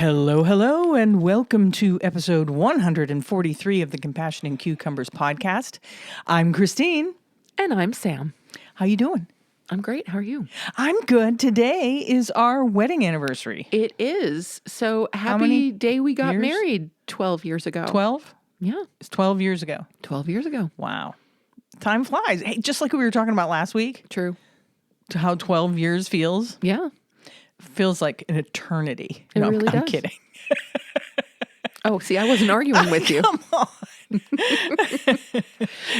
Hello, hello, and welcome to episode 143 of the Compassion and Cucumbers podcast. I'm Christine. And I'm Sam. How you doing? I'm great. How are you? I'm good. Today is our wedding anniversary. It is. So How many happy day we got years? married 12 years ago. 12? Yeah, It's 12 years ago. 12 years ago. Wow. Time flies. Hey, just like we were talking about last week, True. to how 12 years feels. Yeah. Feels like an eternity. It really I'm does. kidding. Oh, see, I wasn't arguing with you. Come on.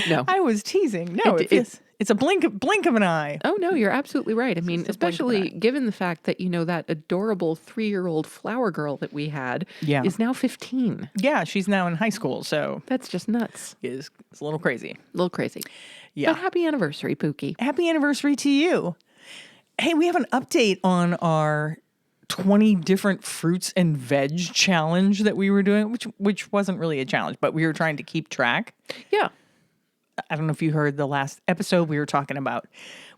No. I was teasing. No, it's a blink of an eye. Oh, no, you're absolutely right. I mean, just a blink of an especially given the fact that, that adorable 3-year-old flower girl that we had is now 15. Yeah, she's now in high school, so That's just nuts. it's a little crazy. A little crazy. Yeah. But happy anniversary, Pookie. Happy anniversary to you. Hey, we have an update on our 20 different fruits and veg challenge that we were doing, which wasn't really a challenge, but we were trying to keep track. Yeah. I don't know if you heard the last episode we were talking about.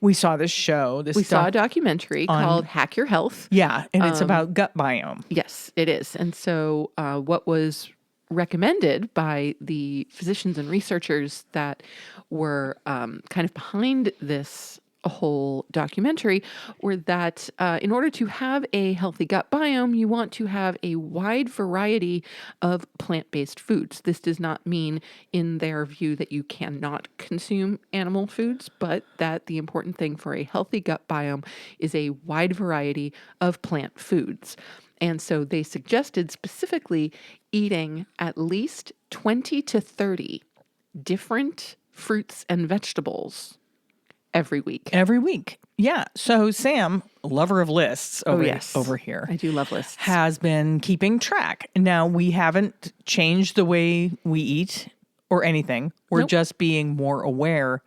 We saw this show. We saw a documentary called Hack Your Health. Yeah, and it's about gut biome. Yes, it is. And so what was recommended by the physicians and researchers that were kind of behind this whole documentary were that in order to have a healthy gut biome, you want to have a wide variety of plant-based foods. This does not mean, in their view, that you cannot consume animal foods, but that the important thing for a healthy gut biome is a wide variety of plant foods. And so they suggested specifically eating at least 20 to 30 different fruits and vegetables every week. Every week. Yeah. So Sam, lover of lists over here. I do love lists. Has been keeping track. Now, we haven't changed the way we eat or anything. We're Nope. just being more aware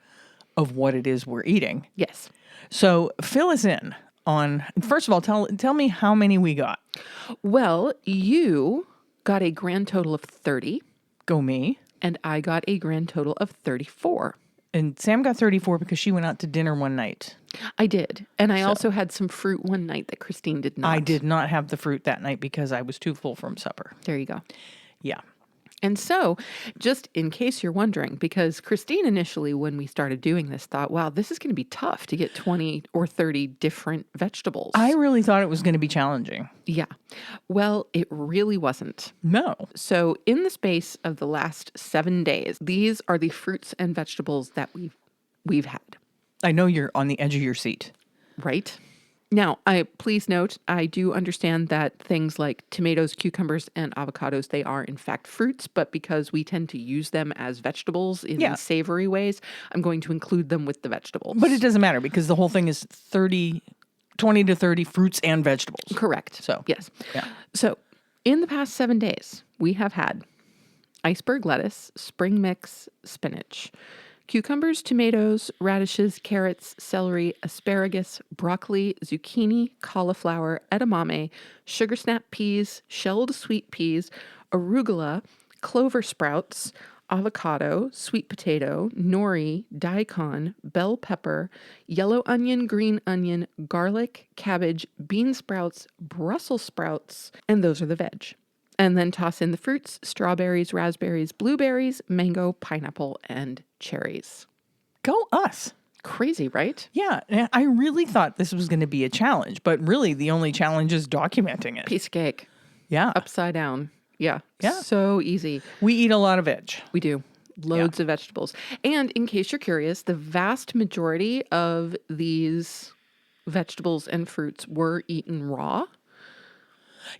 of what it is we're eating. Yes. So fill us in on, first of all, tell me how many we got. Well, you got a grand total of 30, Go me. and I got a grand total of 34. And Sam got 34 because she went out to dinner one night. I did. And I also had some fruit one night that Christine did not. I did not have the fruit that night because I was too full from supper. There you go. Yeah. And so, just in case you're wondering, because Christine initially, when we started doing this, thought, wow, this is going to be tough to get 20 or 30 different vegetables. I really thought it was going to be challenging. Yeah. Well, it really wasn't. No. So, in the space of the last 7 days, these are the fruits and vegetables that we've had. I know you're on the edge of your seat. Right? Now, please note, I do understand that things like tomatoes, cucumbers, and avocados, they are in fact fruits, but because we tend to use them as vegetables in savory ways, I'm going to include them with the vegetables. But it doesn't matter because the whole thing is 20 to 30 fruits and vegetables. Correct. So, yes. yeah. So, in the past 7 days, we have had iceberg lettuce, spring mix, spinach, cucumbers, tomatoes, radishes, carrots, celery, asparagus, broccoli, zucchini, cauliflower, edamame, sugar snap peas, shelled sweet peas, arugula, clover sprouts, avocado, sweet potato, nori, daikon, bell pepper, yellow onion, green onion, garlic, cabbage, bean sprouts, Brussels sprouts, and those are the veg. And then toss in the fruits, strawberries, raspberries, blueberries, mango, pineapple, and cherries. Go us. Crazy, right? Yeah. And I really thought this was going to be a challenge, but really the only challenge is documenting it. Piece of cake. Yeah. Upside down. Yeah. Yeah. So easy. We eat a lot of veg. We do. Loads of vegetables. And in case you're curious, the vast majority of these vegetables and fruits were eaten raw.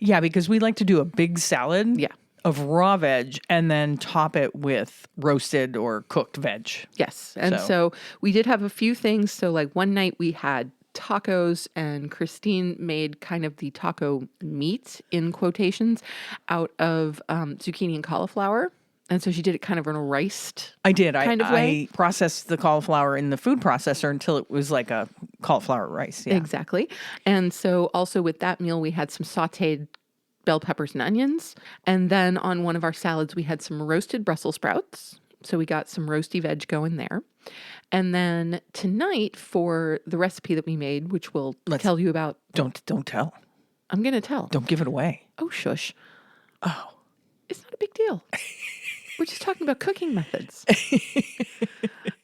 Yeah, because we like to do a big salad Yeah. of raw veg and then top it with roasted or cooked veg. Yes. And so we did have a few things. So like one night we had tacos and Christine made kind of the taco meat in quotations out of zucchini and cauliflower. And so she did it kind of in a riced I did. kind of way. I processed the cauliflower in the food processor until it was like a cauliflower rice. Yeah. Exactly. And so also with that meal, we had some sauteed bell peppers and onions. And then on one of our salads, we had some roasted Brussels sprouts. So we got some roasty veg going there. And then tonight for the recipe that we made, which we'll tell you about. Don't tell. I'm going to tell. Don't give it away. Oh, shush. Oh. It's not a big deal. We're just talking about cooking methods.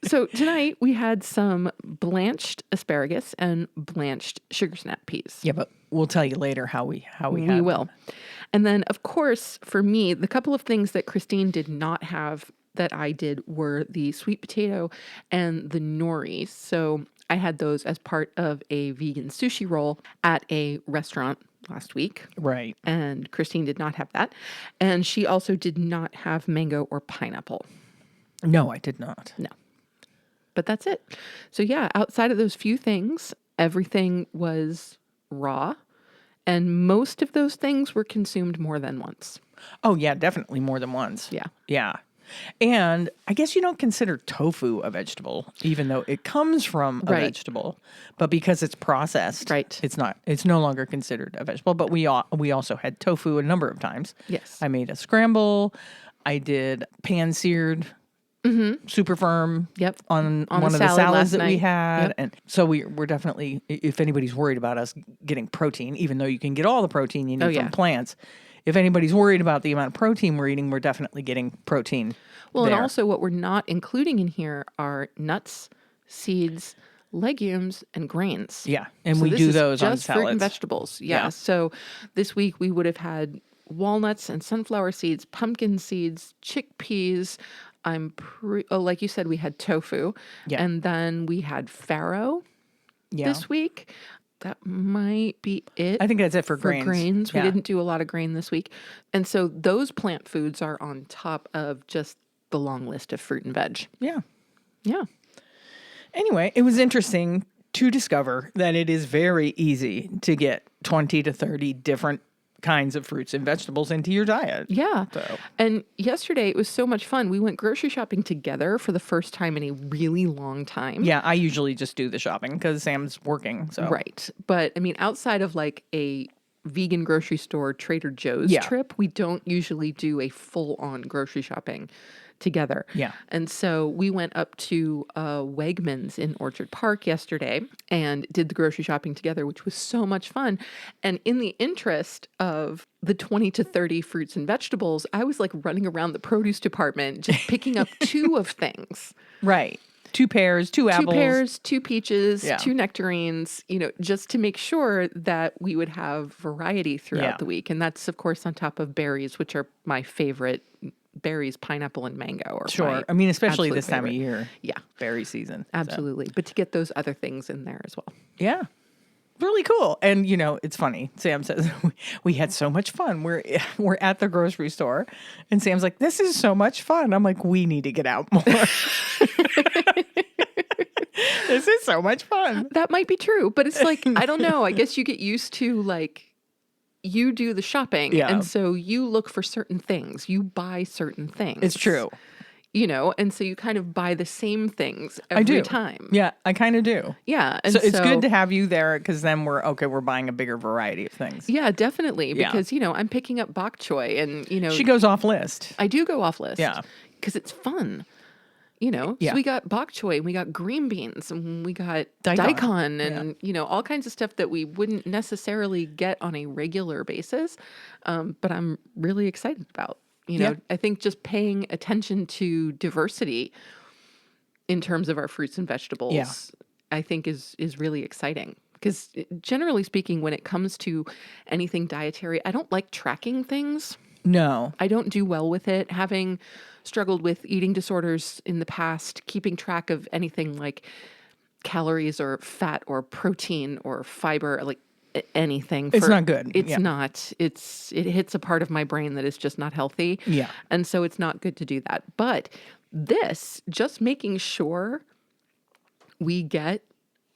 So tonight we had some blanched asparagus and blanched sugar snap peas. Yeah, but we'll tell you later how we We had will. them. And then, of course, for me, the couple of things that Christine did not have that I did were the sweet potato and the nori. So I had those as part of a vegan sushi roll at a restaurant last week. Right. And Christine did not have that. And she also did not have mango or pineapple. No, I did not. No. But that's it. So yeah, outside of those few things, everything was raw. And most of those things were consumed more than once. Oh, yeah, definitely more than once. Yeah. Yeah. And I guess you don't consider tofu a vegetable, even though it comes from a vegetable. But because it's processed, Right. it's no longer considered a vegetable. But we also had tofu a number of times. Yes. I made a scramble. I did pan-seared, super firm Yep. on On one the of the salad salads last that we night. had. Yep. And so we're definitely, if anybody's worried about us getting protein, even though you can get all the protein you need from plants, if anybody's worried about the amount of protein we're eating, we're definitely getting protein. Well, there. and also what we're not including in here are nuts, seeds, legumes, and grains. Yeah, and So we this do is those on just fruit and salads. vegetables. Yeah. Yeah. So this week we would have had walnuts and sunflower seeds, pumpkin seeds, chickpeas. Like you said, we had tofu. Yeah. And then we had farro Yeah. this week. That might be it. I think that's it for grains. We Yeah. didn't do a lot of grain this week. And so those plant foods are on top of just the long list of fruit and veg. Yeah. Yeah. Anyway, it was interesting to discover that it is very easy to get 20 to 30 different kinds of fruits and vegetables into your diet. Yeah. So. And yesterday it was so much fun. We went grocery shopping together for the first time in a really long time. Yeah, I usually just do the shopping because Sam's working. So Right. But I mean, outside of like a vegan grocery store, Trader Joe's trip, we don't usually do a full on grocery shopping together. Yeah. And so we went up to Wegmans in Orchard Park yesterday and did the grocery shopping together, which was so much fun. And in the interest of the 20 to 30 fruits and vegetables, I was like running around the produce department, just picking up two of things. Right. 2 pears, 2 apples. 2 pears, 2 peaches, Yeah. 2 nectarines, just to make sure that we would have variety throughout the week. And that's, of course, on top of berries, which are my favorite berries, pineapple and mango. Sure. I mean, especially absolute this time of favorite. year. Yeah, Berry season. So. absolutely. But to get those other things in there as well. Yeah. Really cool. And, it's funny. Sam says, we had so much fun. We're at the grocery store. And Sam's like, this is so much fun. I'm like, we need to get out more. This is so much fun. That might be true. But it's like, I don't know. I guess you get used to like, you do the shopping. Yeah. And so you look for certain things. You buy certain things. It's true. And so you kind of buy the same things every time. Yeah, I kind of do. Yeah. And So it's good to have you there because then we're buying a bigger variety of things. Yeah, definitely. Yeah. Because, I'm picking up bok choy and, She goes off list. I do go off list. Yeah. Because it's fun. Yeah. So we got bok choy and we got green beans and we got Daikon. daikon and, all kinds of stuff that we wouldn't necessarily get on a regular basis. But I'm really excited about. I think just paying attention to diversity in terms of our fruits and vegetables, I think is really exciting. Because generally speaking, when it comes to anything dietary, I don't like tracking things. No. I don't do well with it. Having struggled with eating disorders in the past, keeping track of anything like calories or fat or protein or fiber, like anything. It's not good. It's not. It hits a part of my brain that is just not healthy. Yeah. And so it's not good to do that. But this, just making sure we get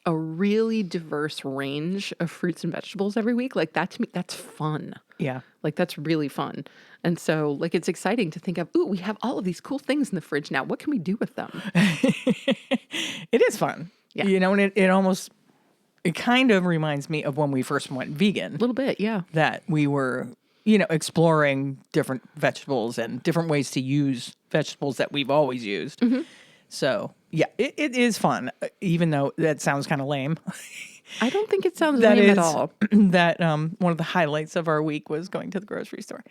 a really diverse range of fruits and vegetables every week, like that to me, that's fun. Yeah. Like that's really fun. And so like it's exciting to think of, ooh, we have all of these cool things in the fridge now. What can we do with them? It is fun. Yeah. And it kind of reminds me of when we first went vegan. A little bit, yeah. That we were, exploring different vegetables and different ways to use vegetables that we've always used. Mm-hmm. So, yeah, it is fun, even though that sounds kind of lame. I don't think it sounds That lame is at all. that one of the highlights of our week was going to the grocery store.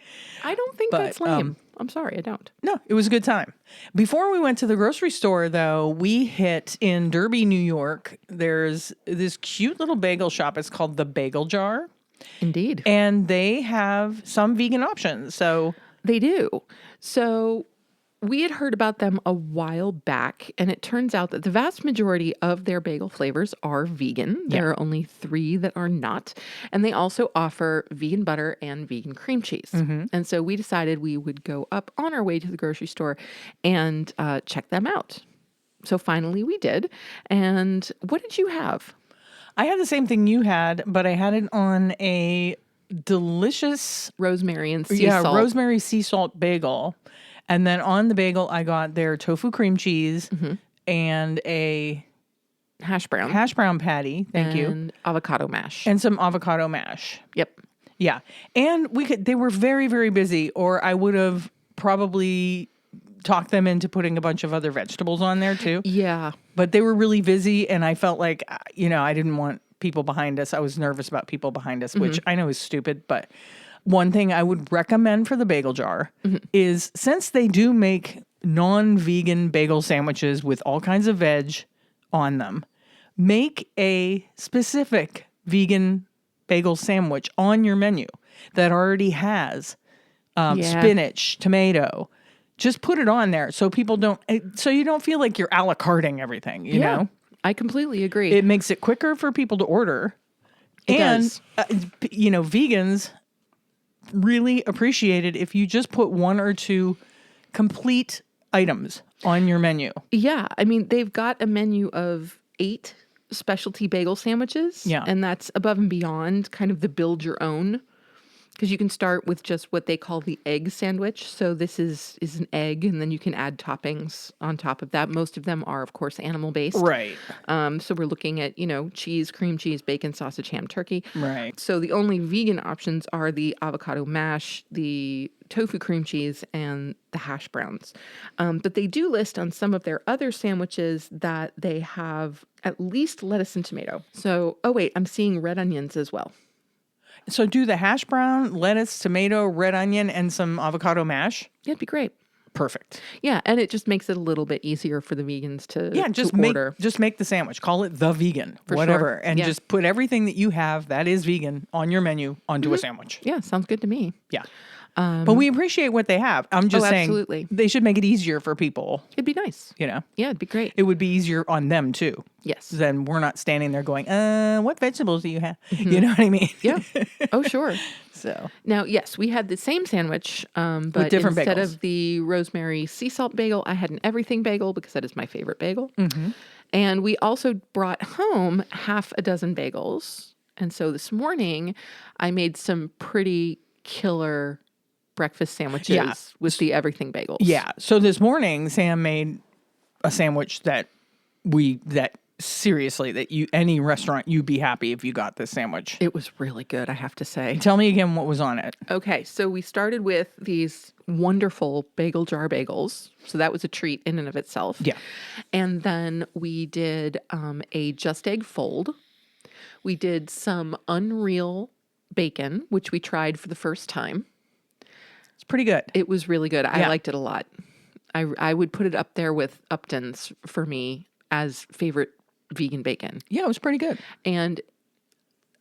I don't think But, that's lame. I'm sorry, I don't. No, it was a good time. Before we went to the grocery store, though, we hit in Derby, New York. There's this cute little bagel shop. It's called the Bagel Jar, Indeed. and they have some vegan options. So They do. So we had heard about them a while back, and it turns out that the vast majority of their bagel flavors are vegan. There are only 3 that are not. And they also offer vegan butter and vegan cream cheese. And so we decided we would go up on our way to the grocery store and check them out. So finally we did. And what did you have? I had the same thing you had, but I had it on a delicious Rosemary and sea salt. rosemary sea salt bagel. And then on the bagel, I got their tofu cream cheese and a hash brown. hash brown patty. Thank you. And avocado mash. And some avocado mash. Yep. Yeah. And they were very, very busy, or I would have probably talked them into putting a bunch of other vegetables on there too. Yeah. But they were really busy, and I felt like, I didn't want people behind us. I was nervous about people behind us, which I know is stupid, but one thing I would recommend for the Bagel Jar is, since they do make non-vegan bagel sandwiches with all kinds of veg on them, make a specific vegan bagel sandwich on your menu that already has spinach, tomato. Just put it on there so people so you don't feel like you're a la carting everything, you know? I completely agree. It makes it quicker for people to order. It does. Vegans really appreciate it if you just put 1 or 2 complete items on your menu. Yeah. I mean, they've got a menu of 8 specialty bagel sandwiches. Yeah. And that's above and beyond kind of the build your own. Because you can start with just what they call the egg sandwich. So this is an egg, and then you can add toppings on top of that. Most of them are, of course, animal-based. Right. So we're looking at, cheese, cream cheese, bacon, sausage, ham, turkey. Right. So the only vegan options are the avocado mash, the tofu cream cheese, and the hash browns. But they do list on some of their other sandwiches that they have at least lettuce and tomato. So, I'm seeing red onions as well. So do the hash brown, lettuce, tomato, red onion, and some avocado mash. Yeah, it'd be great. Perfect. Yeah, and it just makes it a little bit easier for the vegans to order. Just make the sandwich. Call it the vegan, For whatever, sure. and just put everything that you have that is vegan on your menu onto a sandwich. Yeah, sounds good to me. Yeah. But we appreciate what they have. I'm just saying, absolutely. They should make it easier for people. It'd be nice. Yeah, it'd be great. it would be easier on them too. Yes. Then we're not standing there going, what vegetables do you have? You know what I mean? Yeah. Oh, sure. So Now, yes, we had the same sandwich, but different instead bagels. of the rosemary sea salt bagel, I had an everything bagel because that is my favorite bagel. And we also brought home half a dozen bagels. And so this morning, I made some pretty killer breakfast sandwiches with the everything bagels. yeah. So this morning, Sam made a sandwich that seriously, that any restaurant, you'd be happy if you got this sandwich. It was really good, I have to say. Tell me again what was on it. Okay, so we started with these wonderful bagel jar bagels. So that was a treat in and of itself. Yeah. And then we did a just egg fold. We did some Unreal bacon, which we tried for the first time. It's pretty good. It was really good. I Yeah. liked it a lot. I would put it up there with Upton's for me as favorite vegan bacon. Yeah, it was pretty good. And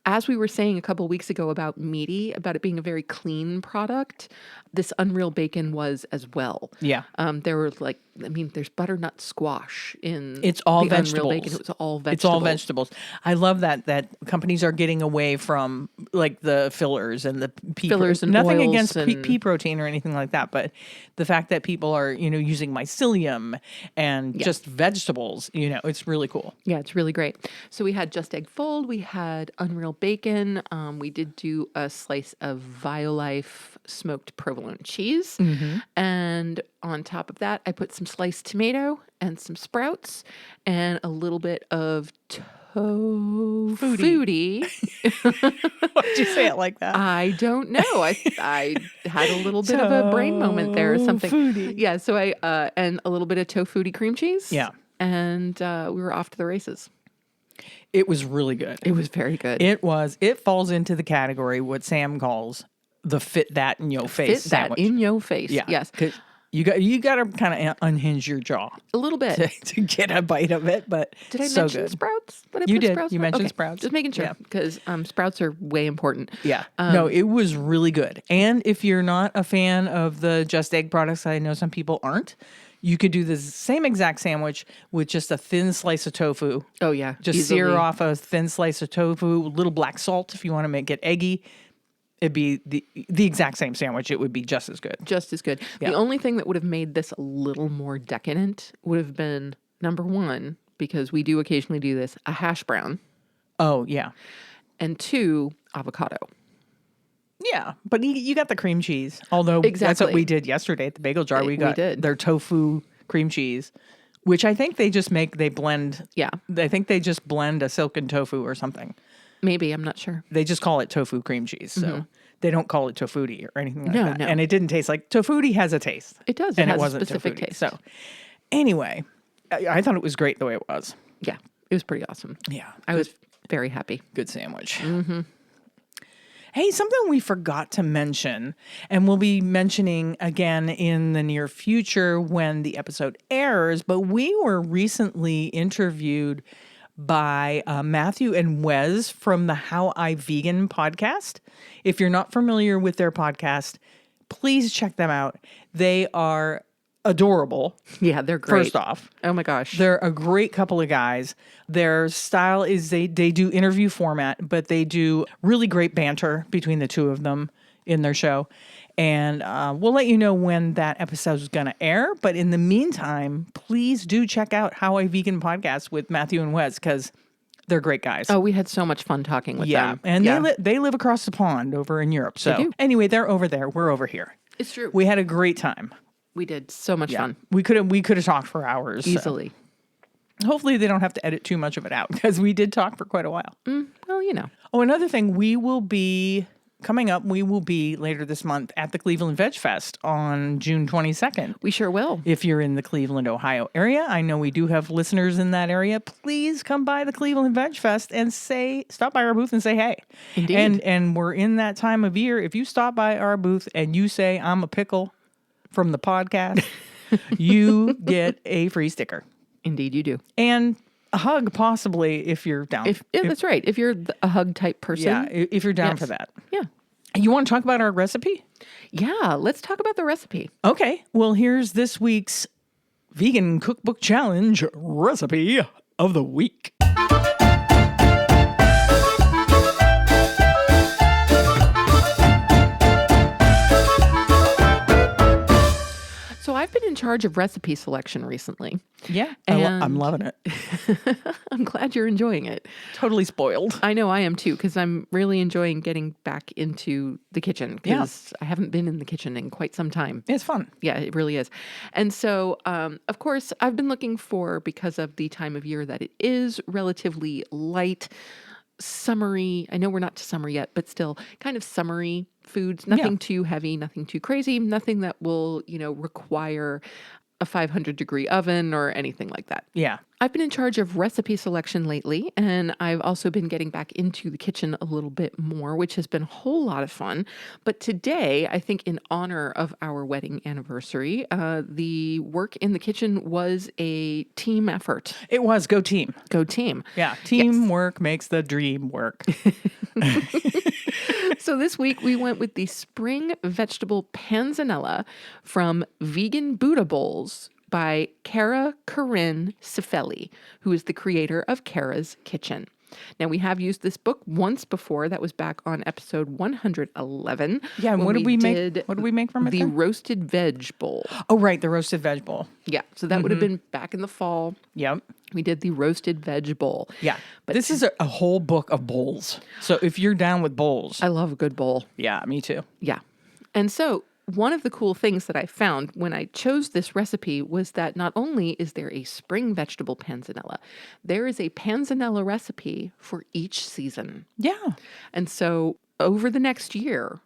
as we were saying a couple of weeks ago about meaty, about it being a very clean product, this Unreal bacon was as well. Yeah. There were there's butternut squash in It's all the Unreal vegetables. bacon. It was all vegetables. It's all vegetables. I love that companies are getting away from like the fillers and the pea Fillers and nothing oils against and- pea protein or anything like that, but the fact that people are, using mycelium and just vegetables, it's really cool. Yeah, it's really great. So we had just egg fold. We had Unreal bacon. We did do a slice of Violife smoked provolone cheese. And on top of that, I put some sliced tomato and some sprouts and a little bit of tofutti. Why'd you say it like that? I don't know. I had a little bit of a brain moment there or something. Tofutti. Yeah, so and a little bit of tofutti cream cheese. Yeah. And we were off to the races. It was really good. It was very good. It falls into the category what Sam calls the fit that in your face Fit sandwich. that in your face. Yeah. Yes. 'Cause you got to kind of unhinge your jaw A little bit. to get a bite of it, but Did I so mention good. sprouts? Did I You put did. Sprouts You on? mentioned Okay. sprouts. Just making sure Yeah. because sprouts are way important. Yeah. No, it was really good. And if you're not a fan of the Just Egg products, I know some people aren't, you could do the same exact sandwich with just a thin slice of tofu. Oh, yeah. Just sear off a thin slice of tofu, a little black salt if you want to make it eggy. It'd be the exact same sandwich. It would be just as good. Just as good. Yeah. The only thing that would have made this a little more decadent would have been, number one, because we do occasionally do this, a hash brown, Oh, yeah. and two, avocado. Yeah, but you got the cream cheese. Although that's what Exactly. we did yesterday at the bagel jar. We got did. their tofu cream cheese, which I think they blend. Yeah. I think they just blend a silken tofu or something. Maybe. I'm not sure. They just call it tofu cream cheese. So they don't call it tofuti or anything like No, that. no. And it didn't taste like tofuti has a taste. It does. And It it has a wasn't specific tofuti. taste. So anyway, I thought it was great the way it was. Yeah. It was pretty awesome. Yeah. I was very happy. Good sandwich. Mm-hmm. Hey, something we forgot to mention, and we'll be mentioning again in the near future when the episode airs, but we were recently interviewed by Matthew and Wes from the How I Vegan podcast. If you're not familiar with their podcast, please check them out. They are adorable. Yeah, they're great. First off, Oh my gosh. they're a great couple of guys. Their style is they do interview format, but they do really great banter between the two of them in their show. And we'll let you know when that episode is going to air. But in the meantime, please do check out How I Vegan podcast with Matthew and Wes because they're great guys. Oh, we had so much fun talking with yeah. them. And they live across the pond over in Europe. So do. anyway, they're over there. We're over here. It's true. We had a great time. We did so much fun. We could have talked for hours. so. Easily. Hopefully they don't have to edit too much of it out because we did talk for quite a while. Well, you know. Oh, another thing, we will be later this month at the Cleveland Veg Fest on June 22nd. We sure will. If you're in the Cleveland, Ohio area, I know we do have listeners in that area. Please come by the Cleveland Veg Fest and stop by our booth and say hey. Indeed. And we're in that time of year. If you stop by our booth and you say I'm a pickle from the podcast, you get a free sticker Indeed, you do. and a hug, possibly if you're down. That's right. If you're a hug type person. Yeah, if you're down Yes. for that. Yeah. You want to talk about our recipe? Yeah. Let's talk about the recipe. Okay. Well, here's this week's Vegan Cookbook Challenge recipe of the week. So I've been in charge of recipe selection recently. Yeah. And- I'm loving it. I'm glad you're enjoying it. Totally spoiled. I know I am too, because I'm really enjoying getting back into the kitchen because I haven't been in the kitchen in quite some time. It's fun. Yeah, it really is. And so, of course, I've been looking for, because of the time of year that it is, relatively light, summery. I know we're not to summer yet, but still kind of summery foods. Nothing too heavy, nothing too crazy, nothing that will, require a 500-degree oven or anything like that. Yeah. I've been in charge of recipe selection lately, and I've also been getting back into the kitchen a little bit more, which has been a whole lot of fun. But today, I think in honor of our wedding anniversary, the work in the kitchen was a team effort. It was. Go team. Go team. Yeah. Teamwork makes the dream work. So this week we went with the spring vegetable panzanella from Vegan Buddha Bowls by Cara Corinne Cifelli, who is the creator of Cara's Kitchen. Now, we have used this book once before. That was back on episode 111. Yeah, and when what did we make? did What did we make from it? The then? roasted veg bowl. Oh, right, the roasted veg bowl. Yeah, so that would have been back in the fall. Yep. We did the roasted veg bowl. Yeah. But This is a whole book of bowls. So if you're down with bowls, I love a good bowl. yeah, me too. Yeah. And so one of the cool things that I found when I chose this recipe was that not only is there a spring vegetable panzanella, there is a panzanella recipe for each season. Yeah. And so over the next year,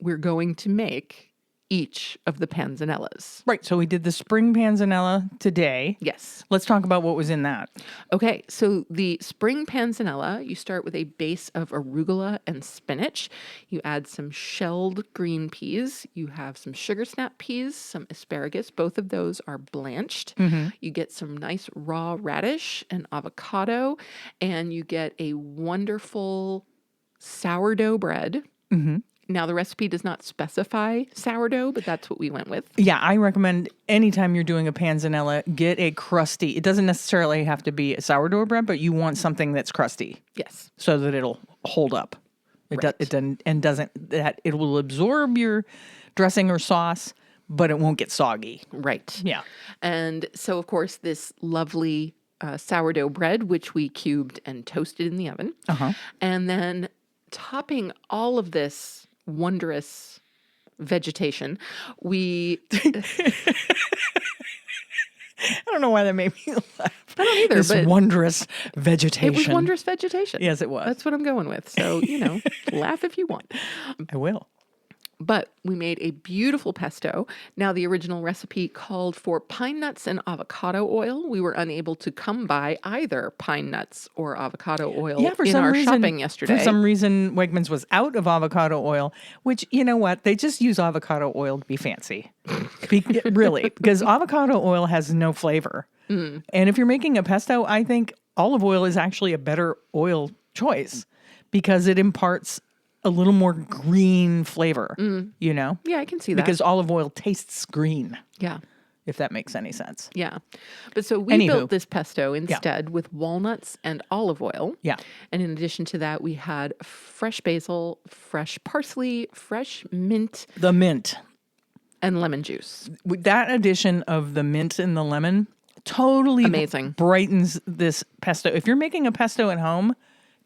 we're going to make each of the panzanellas. Right. So we did the spring panzanella today. Yes. Let's talk about what was in that. Okay, so the spring panzanella, you start with a base of arugula and spinach. You add some shelled green peas. You have some sugar snap peas, some asparagus. Both of those are blanched. You get some nice raw radish and avocado, and you get a wonderful sourdough bread. Now, the recipe does not specify sourdough, but that's what we went with. Yeah, I recommend anytime you're doing a panzanella, get a crusty. It doesn't necessarily have to be a sourdough bread, but you want something that's crusty Yes. so that it'll hold up. It it will absorb your dressing or sauce, but it won't get soggy. Right. Yeah. And so, of course, this lovely sourdough bread, which we cubed and toasted in the oven. And then topping all of this wondrous vegetation, we... I don't know why that made me laugh. I don't either, This but wondrous vegetation. it was wondrous vegetation. Yes, it was. That's what I'm going with. So, laugh if you want. I will. But we made a beautiful pesto. Now, the original recipe called for pine nuts and avocado oil. We were unable to come by either pine nuts or avocado oil in our shopping yesterday. For some reason, Wegmans was out of avocado oil, which, you know what? They just use avocado oil to be fancy. Really, because avocado oil has no flavor. And if you're making a pesto, I think olive oil is actually a better oil choice because it imparts a little more green flavor, Yeah, I can see that. Because olive oil tastes green, Yeah. if that makes any sense. Yeah. But so we built this pesto instead with walnuts and olive oil. Yeah. And in addition to that, we had fresh basil, fresh parsley, fresh mint, The mint. and lemon juice. With that addition of the mint and the lemon totally Amazing. brightens this pesto. If you're making a pesto at home,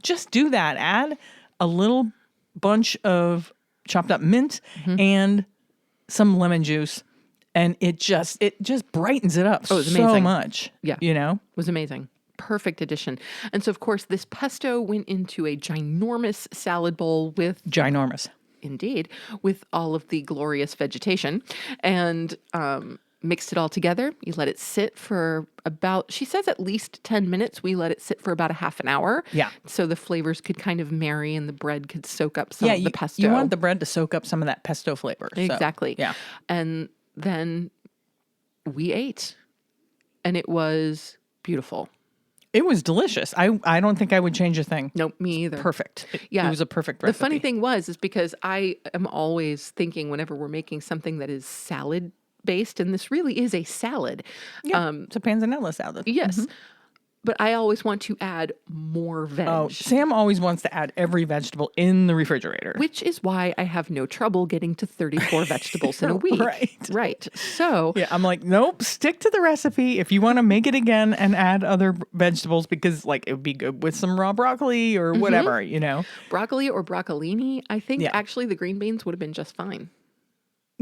just do that. Add a little bunch of chopped up mint and some lemon juice, and it just brightens it up it's so amazing. much. Yeah. It Was amazing. Perfect addition. And so, of course, this pesto went into a ginormous salad bowl with, ginormous. indeed, with all of the glorious vegetation, and mixed it all together. You let it sit for about, she says at least 10 minutes. We let it sit for about a half an hour. Yeah. So the flavors could kind of marry and the bread could soak up some of the pesto. You want the bread to soak up some of that pesto flavor. So, Exactly. yeah. And then we ate, and it was beautiful. It was delicious. I don't think I would change a thing. Nope, me either. Perfect. Yeah. It was a perfect recipe. The funny thing is because I am always thinking whenever we're making something that is salad based, and this really is a salad. Yeah, it's a panzanella salad. Yes. But I always want to add more veg. Oh, Sam always wants to add every vegetable in the refrigerator. Which is why I have no trouble getting to 34 vegetables in a week. Right. So, yeah, I'm like, nope, stick to the recipe if you want to make it again and add other vegetables because, like, it would be good with some raw broccoli or whatever, broccoli or broccolini, I think actually the green beans would have been just fine.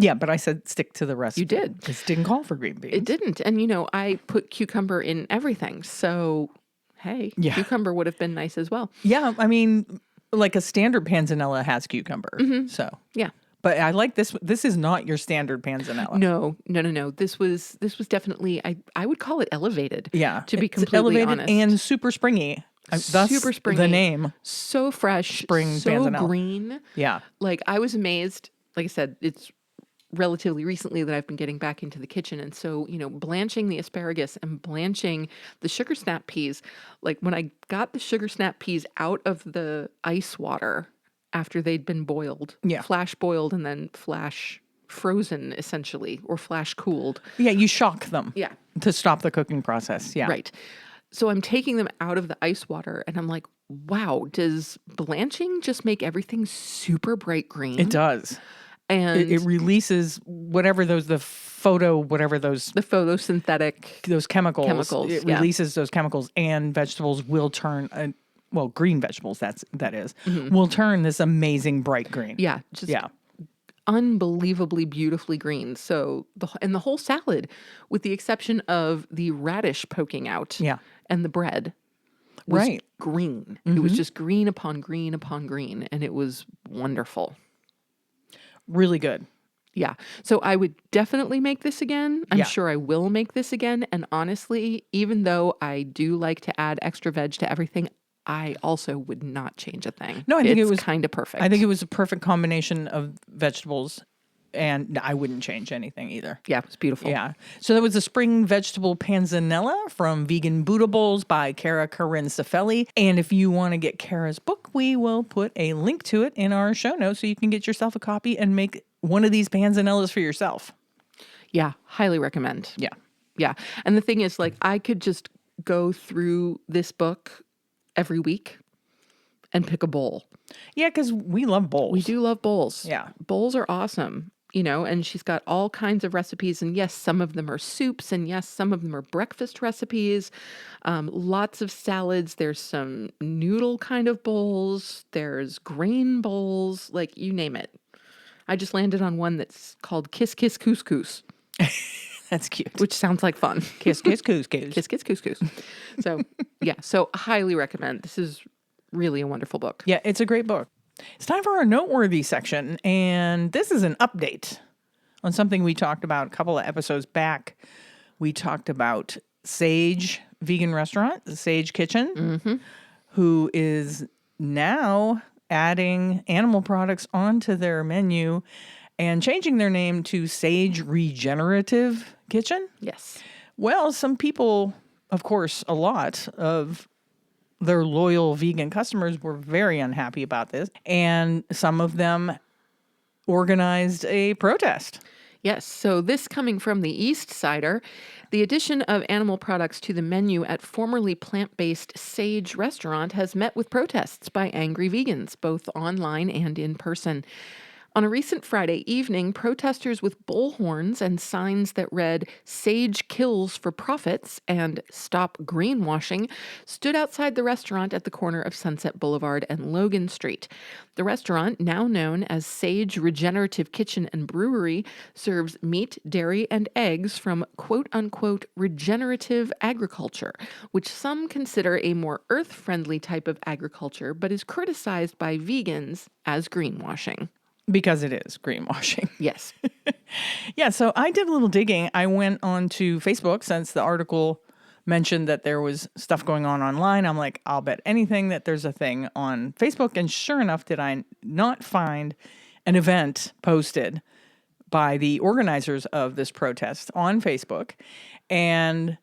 Yeah, but I said stick to the recipe. You did. This didn't call for green beans. It didn't. And, I put cucumber in everything. So, hey, cucumber would have been nice as well. Yeah, I mean, like a standard panzanella has cucumber. So, yeah. But I like this. This is not your standard panzanella. No. This was definitely, I would call it elevated. Yeah. To be It's completely elevated honest. and super springy. Thus Super springy. the name. So fresh. Spring so panzanella. green. Yeah. Like, I was amazed. Like I said, it's relatively recently that I've been getting back into the kitchen. And so, blanching the asparagus and blanching the sugar snap peas, like when I got the sugar snap peas out of the ice water after they'd been boiled, flash boiled and then flash frozen essentially, or flash cooled. Yeah, you shock them. Yeah. To stop the cooking process. Yeah. Right. So I'm taking them out of the ice water and I'm like, wow, does blanching just make everything super bright green? It does. And it releases whatever the photosynthetic those chemicals. It yeah. releases those chemicals, and vegetables will turn. Green vegetables. That is will turn this amazing bright green. Yeah, unbelievably beautifully green. So the whole salad, with the exception of the radish poking out. Yeah. And the bread. Was right. Green. It was just green upon green upon green, and it was wonderful. Really good. Yeah. So I would definitely make this again. I'm Yeah. sure I will make this again. And honestly, even though I do like to add extra veg to everything, I also would not change a thing. No, I think it's it was kind of perfect. I think it was a perfect combination of vegetables, and I wouldn't change anything either. Yeah, it was beautiful. Yeah. So that was the spring vegetable panzanella from Vegan Buddha Bowls by Kara Corinne Safelli. And if you want to get Kara's book, we will put a link to it in our show notes so you can get yourself a copy and make one of these panzanellas for yourself. Yeah, highly recommend. Yeah. Yeah. And the thing is, like, I could just go through this book every week and pick a bowl. Yeah, because we love bowls. We do love bowls. Yeah. Bowls are awesome, and she's got all kinds of recipes. And yes, some of them are soups. And yes, some of them are breakfast recipes. Lots of salads. There's some noodle kind of bowls. There's grain bowls, like you name it. I just landed on one that's called Kiss Kiss Couscous. That's cute. Which sounds like fun. Kiss, kiss, couscous. Kiss Kiss Couscous. So, yeah. So highly recommend. This is really a wonderful book. Yeah, it's a great book. It's time for our noteworthy section, and this is an update on something we talked about a couple of episodes back. We talked about Sage Vegan Restaurant, the Sage Kitchen, who is now adding animal products onto their menu and changing their name to Sage Regenerative Kitchen. Yes. Well, some people, of course, a lot of their loyal vegan customers were very unhappy about this, and some of them organized a protest. Yes. So this coming from the East Sider, the addition of animal products to the menu at formerly plant-based Sage Restaurant has met with protests by angry vegans, both online and in person. On a recent Friday evening, protesters with bullhorns and signs that read "Sage Kills for Profits" and "Stop Greenwashing" stood outside the restaurant at the corner of Sunset Boulevard and Logan Street. The restaurant, now known as Sage Regenerative Kitchen and Brewery, serves meat, dairy, and eggs from quote-unquote regenerative agriculture, which some consider a more earth-friendly type of agriculture, but is criticized by vegans as greenwashing. Because it is greenwashing. Yes. Yeah, so I did a little digging. I went onto Facebook since the article mentioned that there was stuff going on online. I'm like, I'll bet anything that there's a thing on Facebook. And sure enough, did I not find an event posted by the organizers of this protest on Facebook. And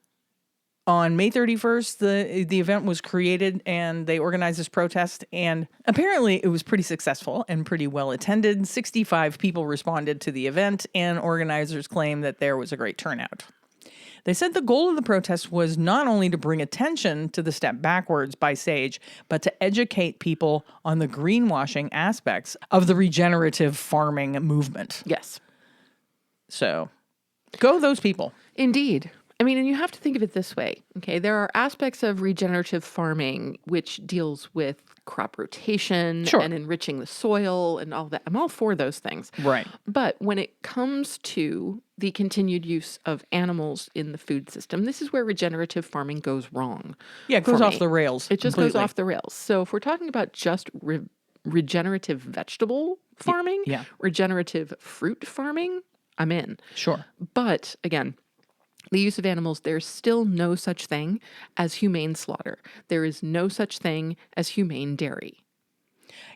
on May 31st, the event was created and they organized this protest. And apparently it was pretty successful and pretty well attended. 65 people responded to the event, and organizers claim that there was a great turnout. They said the goal of the protest was not only to bring attention to the step backwards by Sage, but to educate people on the greenwashing aspects of the regenerative farming movement. Yes. So go those people. Indeed. I mean, and you have to think of it this way, okay? There are aspects of regenerative farming which deals with crop rotation and enriching the soil and all that. I'm all for those things. Right. But when it comes to the continued use of animals in the food system, this is where regenerative farming goes wrong. Yeah, it goes off the rails. It just completely. goes off the rails. So if we're talking about just regenerative vegetable farming, regenerative fruit farming, I'm in. Sure. But again, the use of animals, there's still no such thing as humane slaughter. There is no such thing as humane dairy.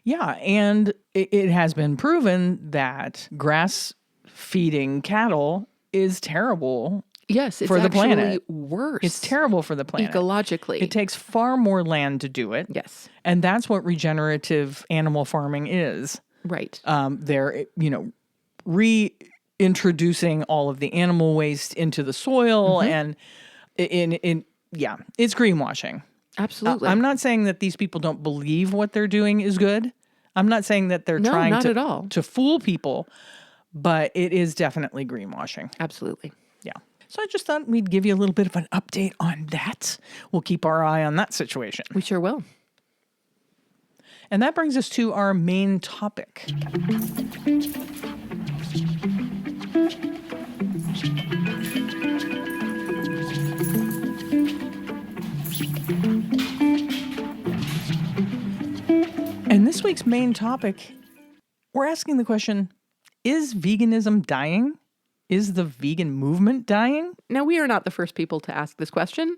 Yeah, and it has been proven that grass feeding cattle is terrible. Yes, it's for the actually planet. Worse. It's terrible for the planet. Ecologically. It takes far more land to do it. Yes. And that's what regenerative animal farming is. Right. They're, reintroducing all of the animal waste into the soil, and it's greenwashing. Absolutely. I'm not saying that these people don't believe what they're doing is good. I'm not saying that they're trying not at all. to fool people, but it is definitely greenwashing. Absolutely. Yeah. So I just thought we'd give you a little bit of an update on that. We'll keep our eye on that situation. We sure will. And that brings us to our main topic. And this week's main topic, we're asking the question, is veganism dying? Is the vegan movement dying? Now, we are not the first people to ask this question.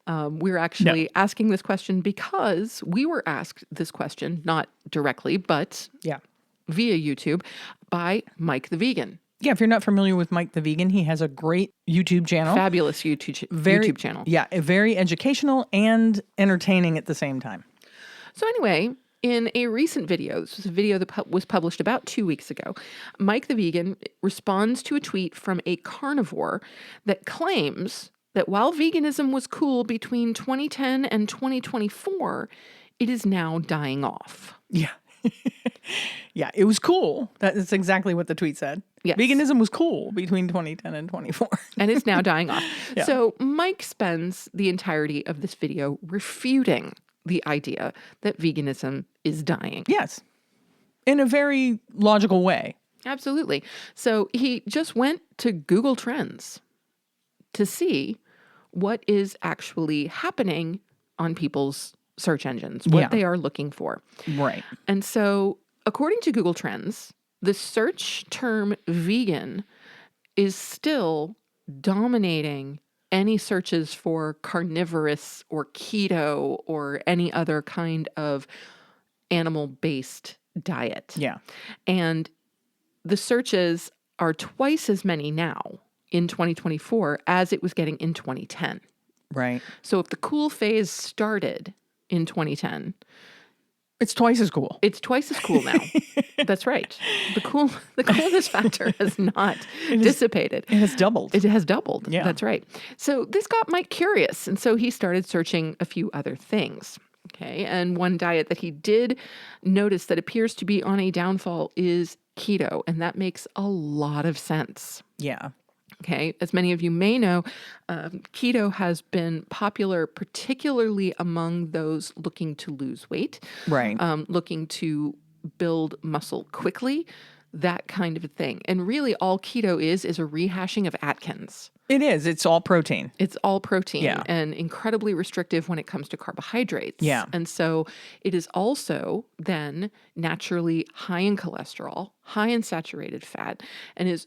We're actually asking this question because we were asked this question, not directly, but Yeah. via YouTube by Mike the Vegan. Yeah, if you're not familiar with Mike the Vegan, he has a great YouTube channel. Fabulous YouTube channel. Yeah, very educational and entertaining at the same time. So anyway, in a recent video, this was a video that was published about 2 weeks ago, Mike the Vegan responds to a tweet from a carnivore that claims that while veganism was cool between 2010 and 2024, it is now dying off. Yeah. Yeah, it was cool. That's exactly what the tweet said. Yes. Veganism was cool between 2010 and 24. And it's now dying off. Yeah. So Mike spends the entirety of this video refuting the idea that veganism is dying. Yes. In a very logical way. Absolutely. So he just went to Google Trends to see what is actually happening on people's search engines, what they are looking for. Right. And so, according to Google Trends, the search term vegan is still dominating any searches for carnivorous or keto or any other kind of animal-based diet. Yeah. And the searches are twice as many now in 2024 as it was getting in 2010. Right. So if the cool phase started in 2010, It's twice as cool. it's twice as cool now. That's right. The coolness factor has not dissipated. It has doubled. It has doubled. Yeah. That's right. So this got Mike curious. And so he started searching a few other things. Okay. And one diet that he did notice that appears to be on a downfall is keto. And that makes a lot of sense. Yeah. Okay. As many of you may know, keto has been popular, particularly among those looking to lose weight, Right. looking to build muscle quickly, that kind of a thing. And really all keto is a rehashing of Atkins. It is. It's all protein. It's all protein Yeah. and incredibly restrictive when it comes to carbohydrates. Yeah. And so it is also then naturally high in cholesterol, high in saturated fat, and is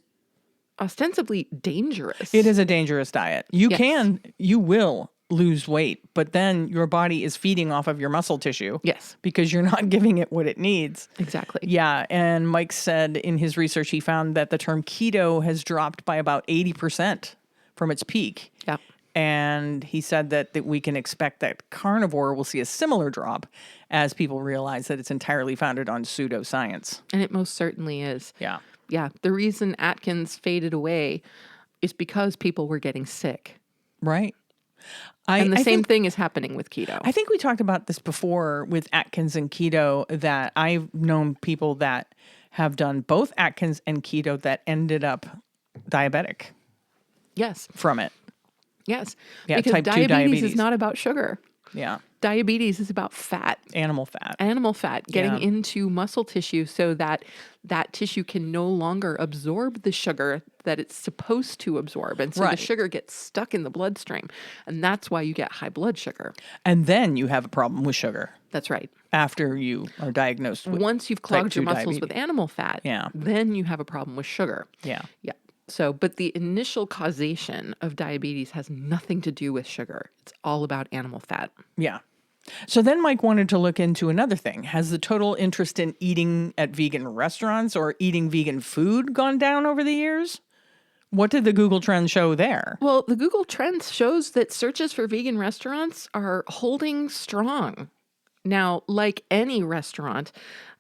ostensibly dangerous. It is a dangerous diet. You will lose weight, but then your body is feeding off of your muscle tissue. Yes. Because you're not giving it what it needs. Exactly. Yeah. And Mike said in his research, he found that the term keto has dropped by about 80% from its peak. Yep. And he said that we can expect that carnivore will see a similar drop as people realize that it's entirely founded on pseudoscience. And it most certainly is. Yeah. Yeah. The reason Atkins faded away is because people were getting sick. Right. And the same thing is happening with keto. I think we talked about this before with Atkins and keto, that I've known people that have done both Atkins and keto that ended up diabetic Yes. from it. Yes. Yeah, because type 2 diabetes. is not about sugar. Yeah. Diabetes is about fat. Animal fat. Animal fat getting Yeah. into muscle tissue so that that tissue can no longer absorb the sugar that it's supposed to absorb. And so Right. the sugar gets stuck in the bloodstream. And that's why you get high blood sugar. And then you have a problem with sugar That's right. after you are diagnosed with Once you've clogged your type 2 muscles diabetes. with animal fat, Yeah. then you have a problem with sugar. Yeah. Yeah. So, but the initial causation of diabetes has nothing to do with sugar. It's all about animal fat. Yeah. So then Mike wanted to look into another thing. Has the total interest in eating at vegan restaurants or eating vegan food gone down over the years? What did the Google Trends show there? Well, the Google Trends shows that searches for vegan restaurants are holding strong. Now, like any restaurant,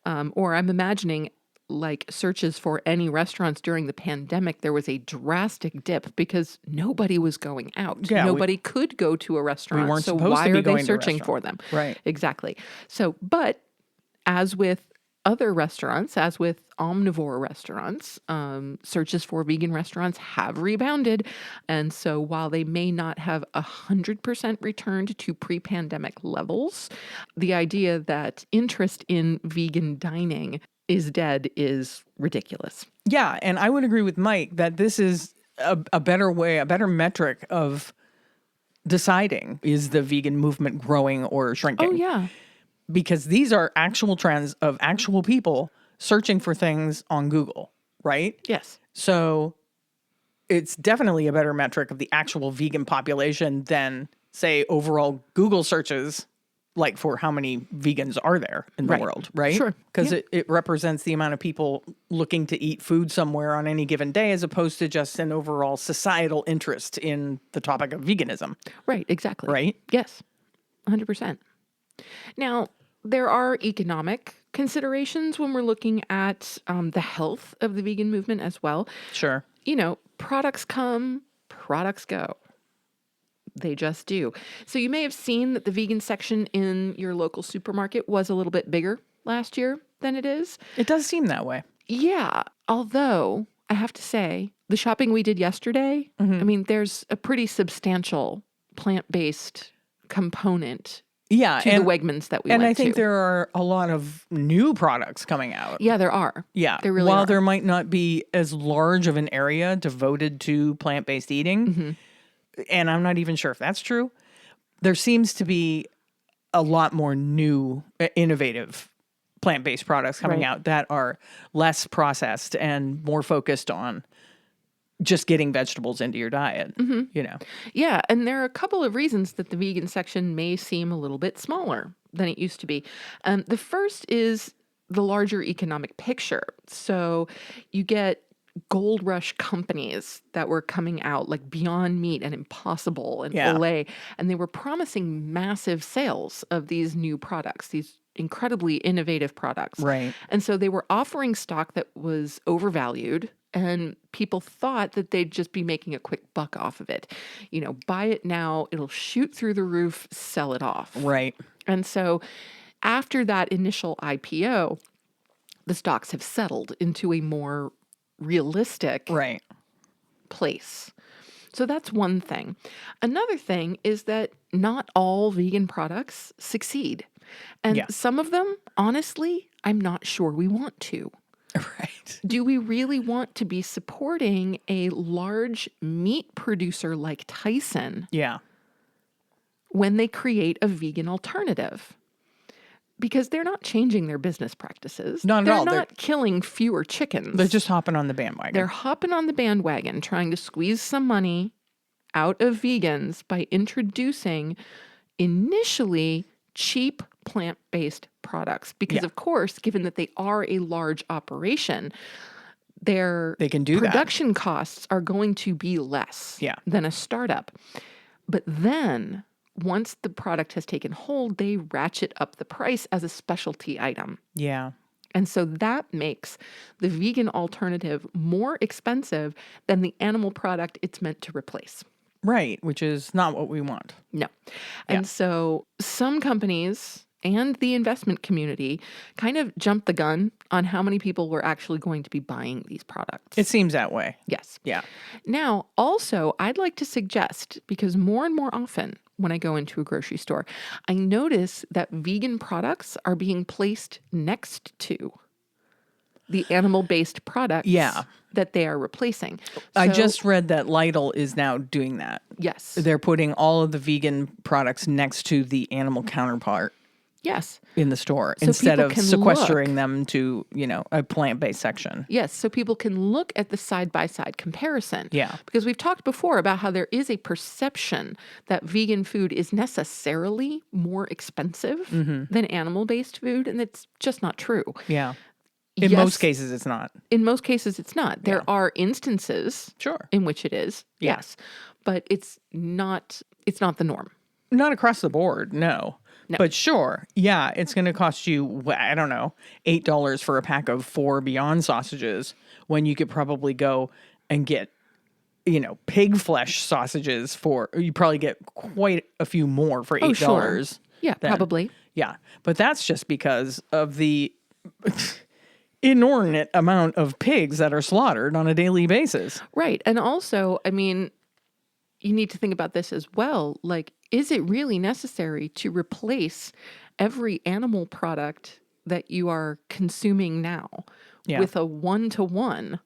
or I'm imagining like searches for any restaurants during the pandemic, there was a drastic dip because nobody was going out. Yeah, nobody could go to a restaurant. weren't so supposed why to be are going they to a searching for restaurant. them? Right. Exactly. So, but as with other restaurants, as with omnivore restaurants, searches for vegan restaurants have rebounded. And so while they may not have 100% returned to pre-pandemic levels, the idea that interest in vegan dining is dead is ridiculous. Yeah, and I would agree with Mike that this is a better way, a better metric of deciding, is the vegan movement growing or shrinking? Oh, yeah. Because these are actual trends of actual people searching for things on Google, right? Yes. So it's definitely a better metric of the actual vegan population than, say, overall Google searches, like for how many vegans are there in the Right. world, right? Sure. Because Yeah. it represents the amount of people looking to eat food somewhere on any given day, as opposed to just an overall societal interest in the topic of veganism, Right. Exactly. right? Yes. 100%. Now, there are economic considerations when we're looking at the health of the vegan movement as well. Sure. Products come, products go. They just do. So you may have seen that the vegan section in your local supermarket was a little bit bigger last year than it is. It does seem that way. Yeah. Although I have to say, the shopping we did yesterday, I mean, there's a pretty substantial plant-based component Yeah. to the Wegmans that we And went I think to. there are a lot of new products coming out. Yeah, there are. Yeah. There really While are. there might not be as large of an area devoted to plant-based eating, and I'm not even sure if that's true, there seems to be a lot more new, innovative plant-based products coming Right. out that are less processed and more focused on just getting vegetables into your diet, Yeah, and there are a couple of reasons that the vegan section may seem a little bit smaller than it used to be. The first is the larger economic picture. So you get gold rush companies that were coming out like Beyond Meat and Impossible and Yeah. Olay, and they were promising massive sales of these new products, these incredibly innovative products. Right. And so they were offering stock that was overvalued, and people thought that they'd just be making a quick buck off of it. Buy it now, it'll shoot through the roof, sell it off. Right. And so after that initial IPO, the stocks have settled into a more realistic Right. place. So that's one thing. Another thing is that not all vegan products succeed. And Yeah. some of them, honestly, I'm not sure we want to. Right. Do we really want to be supporting a large meat producer like Tyson Yeah. when they create a vegan alternative? Because they're not changing their business practices. Not at they're all. Not killing fewer chickens. They're just hopping on the bandwagon. They're hopping on the bandwagon, trying to squeeze some money out of vegans by introducing initially cheap plant-based products. Because, of course, given that they are a large operation, their They can do that. production costs are going to be less than a startup. But then once the product has taken hold, they ratchet up the price as a specialty item. Yeah. And so that makes the vegan alternative more expensive than the animal product it's meant to replace. Right. Which is not what we want. No. And so some companies and the investment community kind of jumped the gun on how many people were actually going to be buying these products. It seems that way. Yes. Yeah. Now, also, I'd like to suggest, because more and more often when I go into a grocery store, I notice that vegan products are being placed next to the animal-based products that they are replacing. I just read that Lidl is now doing that. Yes. They're putting all of the vegan products next to the animal counterpart Yes. in the store So instead people of can sequestering them to, a plant-based section. Yes, so people can look at the side-by-side comparison. Yeah. Because we've talked before about how there is a perception that vegan food is necessarily more expensive than animal-based food, and it's just not true. Yeah. In most cases, it's not. In most cases, it's not. There are instances in which it is, yes, but it's not the norm. Not across the board, no. But sure, it's going to cost you, I don't know, $8 for a pack of 4 Beyond sausages when you could probably go and get, pig flesh sausages you probably get quite a few more for $8. Oh, sure. Yeah, probably. Yeah. But that's just because of the inordinate amount of pigs that are slaughtered on a daily basis. Right. And also, I mean, you need to think about this as well. Like, is it really necessary to replace every animal product that you are consuming now with a 1-to-1?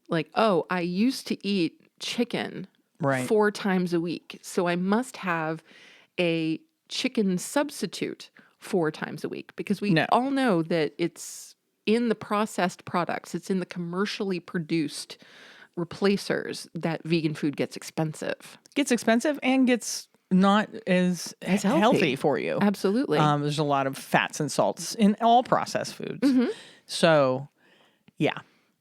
Like, oh, I used to eat chicken 4 times a week, so I must have a chicken substitute 4 times a week, because we all know that it's in the processed products, it's in the commercially produced replacers that vegan food gets expensive. Gets expensive and gets not as healthy for you. Absolutely. There's a lot of fats and salts in all processed foods. So, yeah.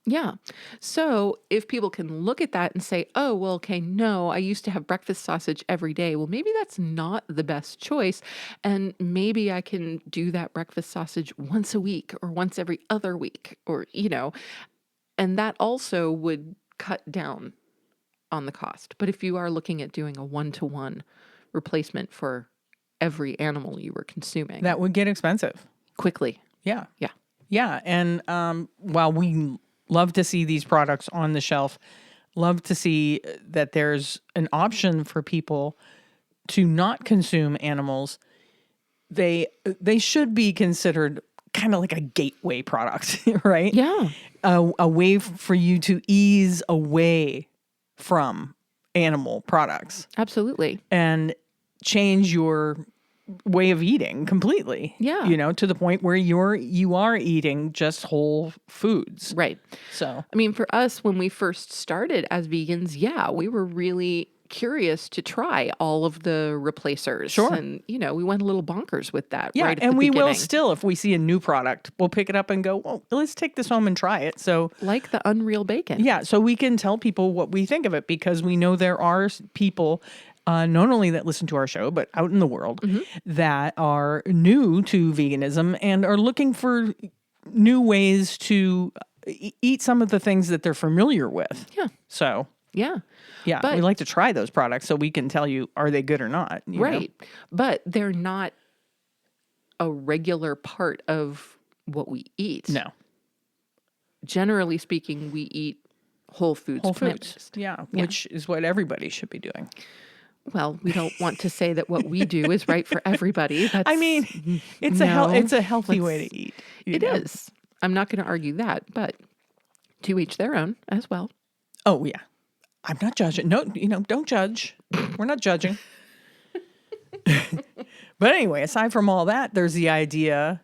Yeah. So if people can look at that and say, oh, well, okay, no, I used to have breakfast sausage every day. Well, maybe that's not the best choice. And maybe I can do that breakfast sausage once a week or once every other week or, and that also would cut down on the cost. But if you are looking at doing a 1-to-1 replacement for every animal you were consuming, That would get expensive. quickly. Yeah. Yeah. Yeah. And while we love to see these products on the shelf, love to see that there's an option for people to not consume animals, they should be considered kind of like a gateway product, right? Yeah. A way for you to ease away from animal products Absolutely. and change your way of eating completely. Yeah. To the point where you are eating just whole foods. Right. So, I mean, for us, when we first started as vegans, yeah, we were really curious to try all of the replacers. Sure. And, we went a little bonkers with that. yeah, right at and the we will beginning. still, if we see a new product, we'll pick it up and go, well, let's take this home and try it. So, Like the Unreal Bacon. yeah, so we can tell people what we think of it because we know there are people not only that listen to our show, but out in the world that are new to veganism and are looking for new ways to eat some of the things that they're familiar with. Yeah. So, Yeah. yeah, But- we like to try those products so we can tell you, are they good or not? you know? Right. But they're not a regular part of what we eat. No. Generally speaking, we eat whole foods. Whole plant-based. foods. Yeah, which is what everybody should be doing. Well, we don't want to say that what we do is right for everybody. That's, I mean, it's no, it's a healthy way let's- to eat. It is. I'm not going to argue that, but to each their own as well. Oh, yeah. I'm not judging. No, don't judge. We're not judging. But anyway, aside from all that, there's the idea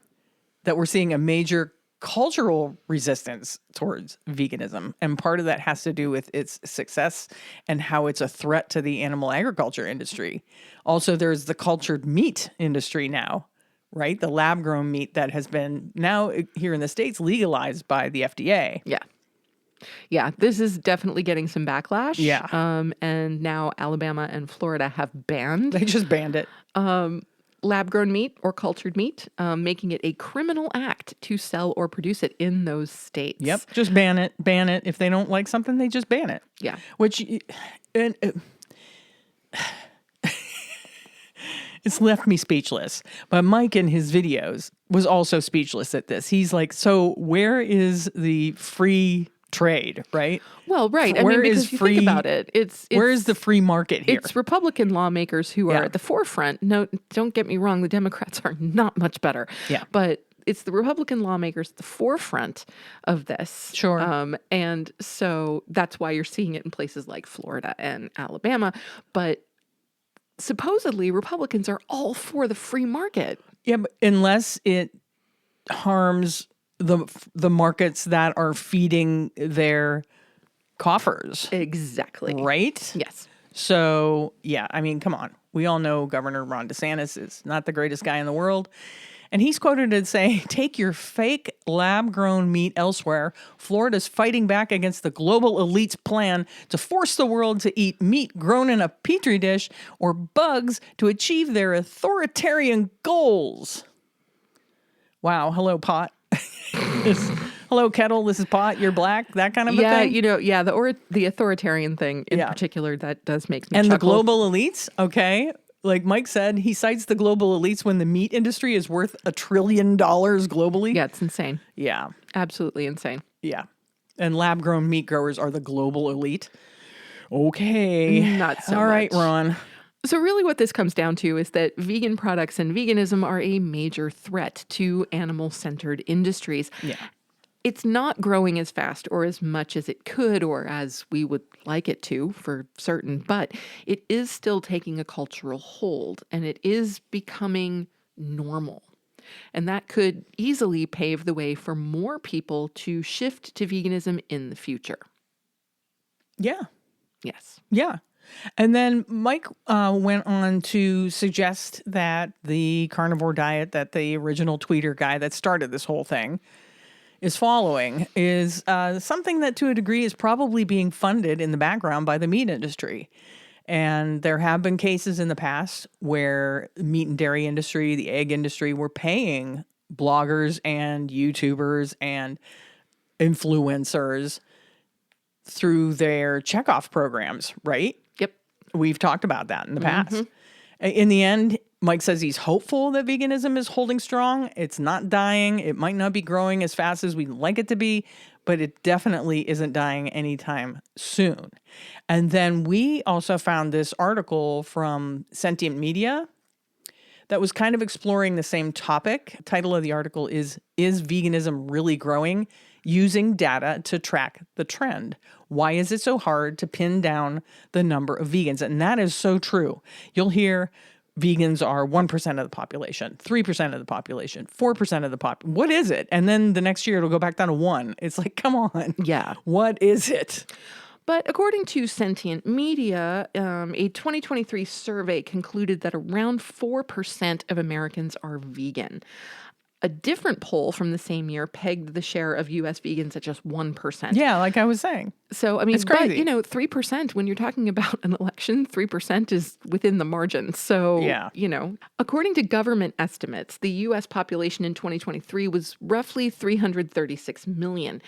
that we're seeing a major cultural resistance towards veganism. And part of that has to do with its success and how it's a threat to the animal agriculture industry. Also, there's the cultured meat industry now, right? The lab grown meat that has been now here in the States legalized by the FDA. Yeah. Yeah, this is definitely getting some backlash. Yeah. And now Alabama and Florida have banned They just banned it. lab-grown meat or cultured meat, making it a criminal act to sell or produce it in those states. Yep. Just ban it. Ban it. If they don't like something, they just ban it. Yeah. Which, and, it's left me speechless. But Mike in his videos was also speechless at this. He's like, so where is the free trade, right? Well, right. I Where mean, because is you free- think about it, it's Where is the free market here? It's Republican lawmakers who are Yeah. at the forefront. No, don't get me wrong. The Democrats are not much better. Yeah. But it's the Republican lawmakers at the forefront of this. Sure. And so that's why you're seeing it in places like Florida and Alabama. But supposedly Republicans are all for the free market. Yeah, but unless it harms the markets that are feeding their coffers, Exactly. right? Yes. So, yeah, I mean, come on. We all know Governor Ron DeSantis is not the greatest guy in the world. And he's quoted as saying, take your fake lab-grown meat elsewhere. Florida's fighting back against the global elite's plan to force the world to eat meat grown in a petri dish or bugs to achieve their authoritarian goals. Wow. Hello, pot. Hello, kettle. This is pot. You're black. That kind of a thing. The authoritarian thing in Yeah. particular, that does make me And chuckle. the global elites, okay. Like Mike said, he cites the global elites when the meat industry is worth $1 trillion globally. Yeah, it's insane. Yeah. Absolutely insane. Yeah. And lab grown meat growers are the global elite. Okay. Not so All right, much. Ron. So really what this comes down to is that vegan products and veganism are a major threat to animal-centered industries. Yeah. It's not growing as fast or as much as it could or as we would like it to for certain, but it is still taking a cultural hold and it is becoming normal. And that could easily pave the way for more people to shift to veganism in the future. Yeah. Yes. Yeah. And then Mike went on to suggest that the carnivore diet that the original tweeter guy that started this whole thing is following is something that to a degree is probably being funded in the background by the meat industry. And there have been cases in the past where the meat and dairy industry, the egg industry were paying bloggers and YouTubers and influencers through their checkoff programs, right? Yep. We've talked about that in the past. In the end, Mike says he's hopeful that veganism is holding strong. It's not dying. It might not be growing as fast as we'd like it to be, but it definitely isn't dying anytime soon. And then we also found this article from Sentient Media that was kind of exploring the same topic. The title of the article is Veganism Really Growing? Using data to track the trend. Why is it so hard to pin down the number of vegans? And that is so true. You'll hear vegans are 1% of the population, 3% of the population, 4% of the population. What is it? And then the next year it'll go back down to 1. It's like, come on. Yeah. What is it? But according to Sentient Media, a 2023 survey concluded that around 4% of Americans are vegan. A different poll from the same year pegged the share of U.S. vegans at just 1%. Yeah, like I was saying. So, I mean, It's crazy. but, 3%, when you're talking about an election, 3% is within the margin. So, Yeah. According to government estimates, the U.S. population in 2023 was roughly 336 million.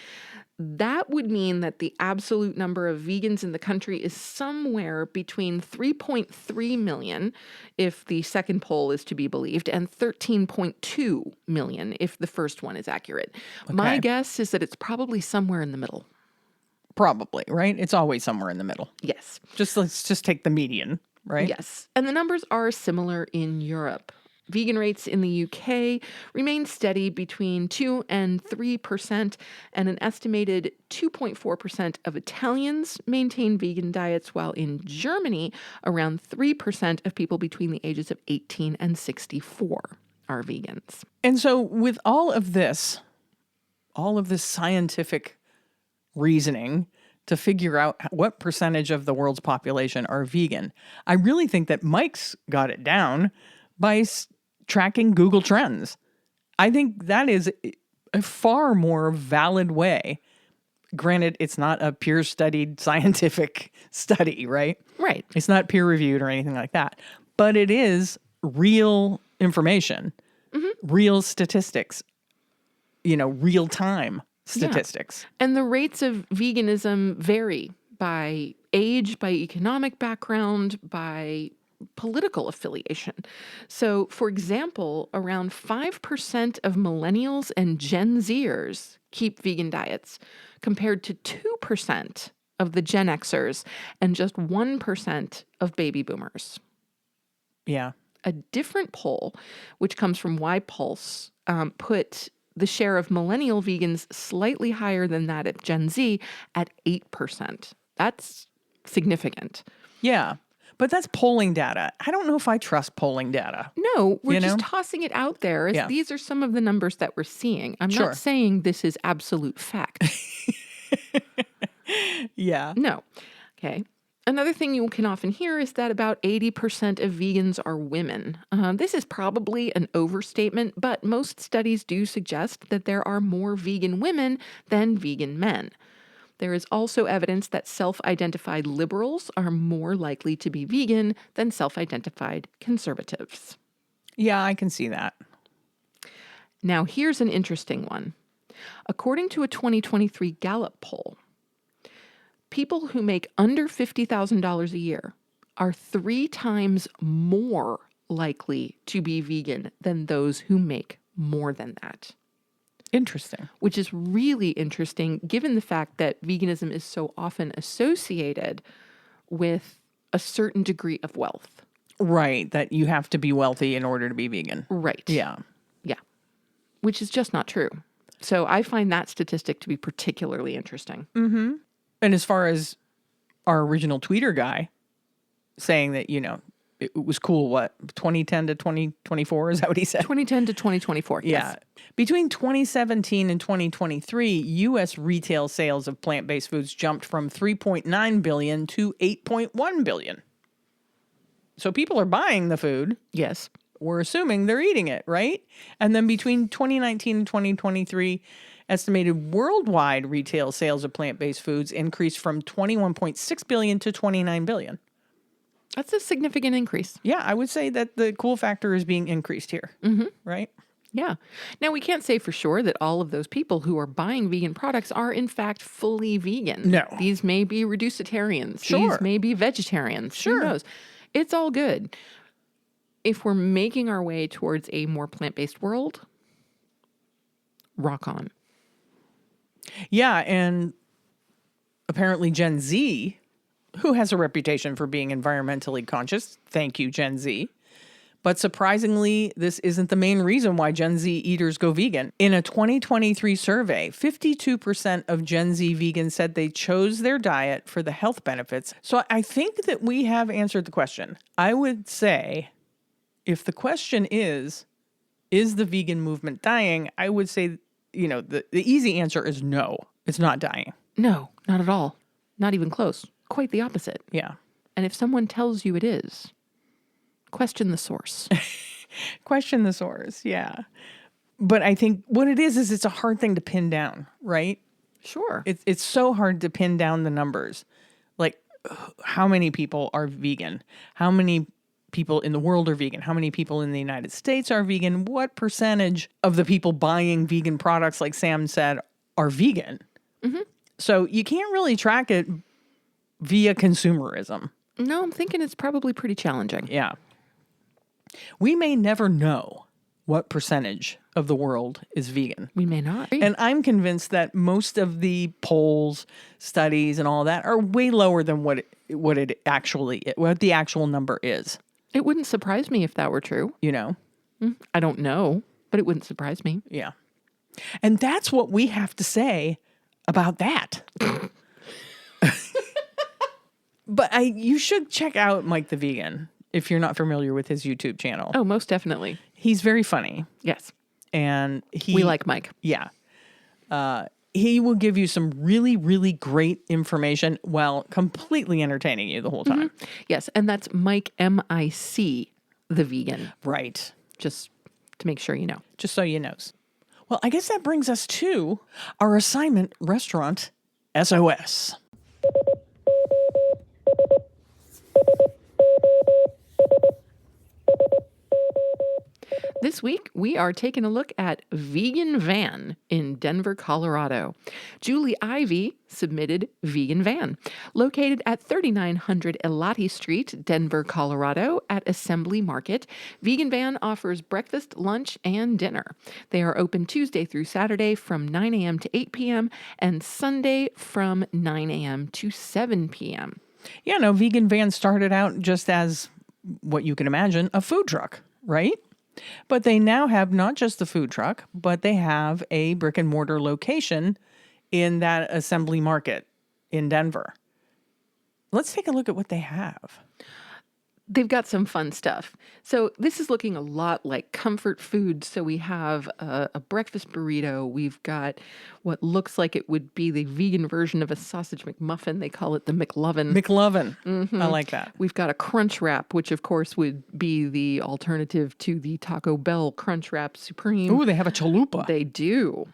That would mean that the absolute number of vegans in the country is somewhere between 3.3 million, if the second poll is to be believed, and 13.2 million, if the first one is accurate. My guess is that it's probably somewhere in the middle. Probably, right? It's always somewhere in the middle. Yes. Let's just take the median, right? Yes. And the numbers are similar in Europe. Vegan rates in the UK remain steady between 2 and 3%, and an estimated 2.4% of Italians maintain vegan diets, while in Germany, around 3% of people between the ages of 18 and 64 are vegans. And so with all of this scientific reasoning to figure out what percentage of the world's population are vegan, I really think that Mike's got it down by tracking Google Trends. I think that is a far more valid way. Granted, it's not a peer-studied scientific study, right? Right. It's not peer-reviewed or anything like that. But it is real information, real statistics, real-time statistics. Yeah. And the rates of veganism vary by age, by economic background, by political affiliation. So, for example, around 5% of millennials and Gen Zers keep vegan diets, compared to 2% of the Gen Xers and just 1% of baby boomers. Yeah. A different poll, which comes from YPulse, put the share of millennial vegans slightly higher than that of Gen Z at 8%. That's significant. Yeah. But that's polling data. I don't know if I trust polling data. No, we're just tossing it out there as Yeah. these are some of the numbers that we're seeing. I'm Sure. not saying this is absolute fact. Yeah. No. Okay. Another thing you can often hear is that about 80% of vegans are women. This is probably an overstatement, but most studies do suggest that there are more vegan women than vegan men. There is also evidence that self-identified liberals are more likely to be vegan than self-identified conservatives. Yeah, I can see that. Now, here's an interesting one. According to a 2023 Gallup poll, people who make under $50,000 a year are 3 times more likely to be vegan than those who make more than that. Interesting. Which is really interesting given the fact that veganism is so often associated with a certain degree of wealth. Right. That you have to be wealthy in order to be vegan. Right. Yeah. Yeah. Which is just not true. So I find that statistic to be particularly interesting. Mm-hmm. And as far as our original tweeter guy saying that, it was cool, what, 2010 to 2024? Is that what he said? 2010 to 2024. Yeah. Yes. Between 2017 and 2023, U.S. retail sales of plant-based foods jumped from 3.9 billion to 8.1 billion. So people are buying the food. Yes. We're assuming they're eating it, right? And then between 2019 and 2023, estimated worldwide retail sales of plant-based foods increased from 21.6 billion to 29 billion. That's a significant increase. Yeah, I would say that the cool factor is being increased here, right? Yeah. Now, we can't say for sure that all of those people who are buying vegan products are, in fact, fully vegan. No. These may be reducitarians. Sure. These may be vegetarians. Sure. Who knows? It's all good. If we're making our way towards a more plant-based world, rock on. Yeah, and apparently Gen Z, who has a reputation for being environmentally conscious, thank you, Gen Z. But surprisingly, this isn't the main reason why Gen Z eaters go vegan. In a 2023 survey, 52% of Gen Z vegans said they chose their diet for the health benefits. So I think that we have answered the question. I would say, if the question is the vegan movement dying? I would say, the easy answer is no, it's not dying. No, not at all. Not even close. Quite the opposite. Yeah. And if someone tells you it is, question the source. Question the source, yeah. But I think what it is it's a hard thing to pin down, right? Sure. It's so hard to pin down the numbers. Like, how many people are vegan? How many people in the world are vegan? How many people in the United States are vegan? What percentage of the people buying vegan products, like Sam said, are vegan? Mm-hmm. So you can't really track it via consumerism. No, I'm thinking it's probably pretty challenging. Yeah. We may never know what percentage of the world is vegan. We may not. And I'm convinced that most of the polls, studies, and all that are way lower than what the actual number is. It wouldn't surprise me if that were true. I don't know, but it wouldn't surprise me. Yeah. And that's what we have to say about that. But you should check out Mike the Vegan if you're not familiar with his YouTube channel. Oh, most definitely. He's very funny. Yes. And we like Mike. Yeah. He will give you some really, really great information while completely entertaining you the whole time. Mm-hmm. Yes. And that's Mike, M-I-C, the vegan. Right. Just to make sure you know. Just so you know. Well, I guess that brings us to our assignment restaurant SOS. This week, we are taking a look at Vegan Van in Denver, Colorado. Julie Ivy submitted Vegan Van, located at 3900 Elati Street, Denver, Colorado, at Assembly Market. Vegan Van offers breakfast, lunch, and dinner. They are open Tuesday through Saturday from 9 a.m. to 8 p.m. and Sunday from 9 a.m. to 7 p.m. Yeah, no, Vegan Van started out just as what you can imagine, a food truck, right? But they now have not just the food truck, but they have a brick and mortar location in that Assembly Market in Denver. Let's take a look at what they have. They've got some fun stuff. So this is looking a lot like comfort food. So we have a breakfast burrito. We've got what looks like it would be the vegan version of a sausage McMuffin. They call it the McLovin. McLovin. Mm-hmm. I like that. We've got a Crunch Wrap, which of course would be the alternative to the Taco Bell Crunch Wrap Supreme. Ooh, they have a chalupa. They do.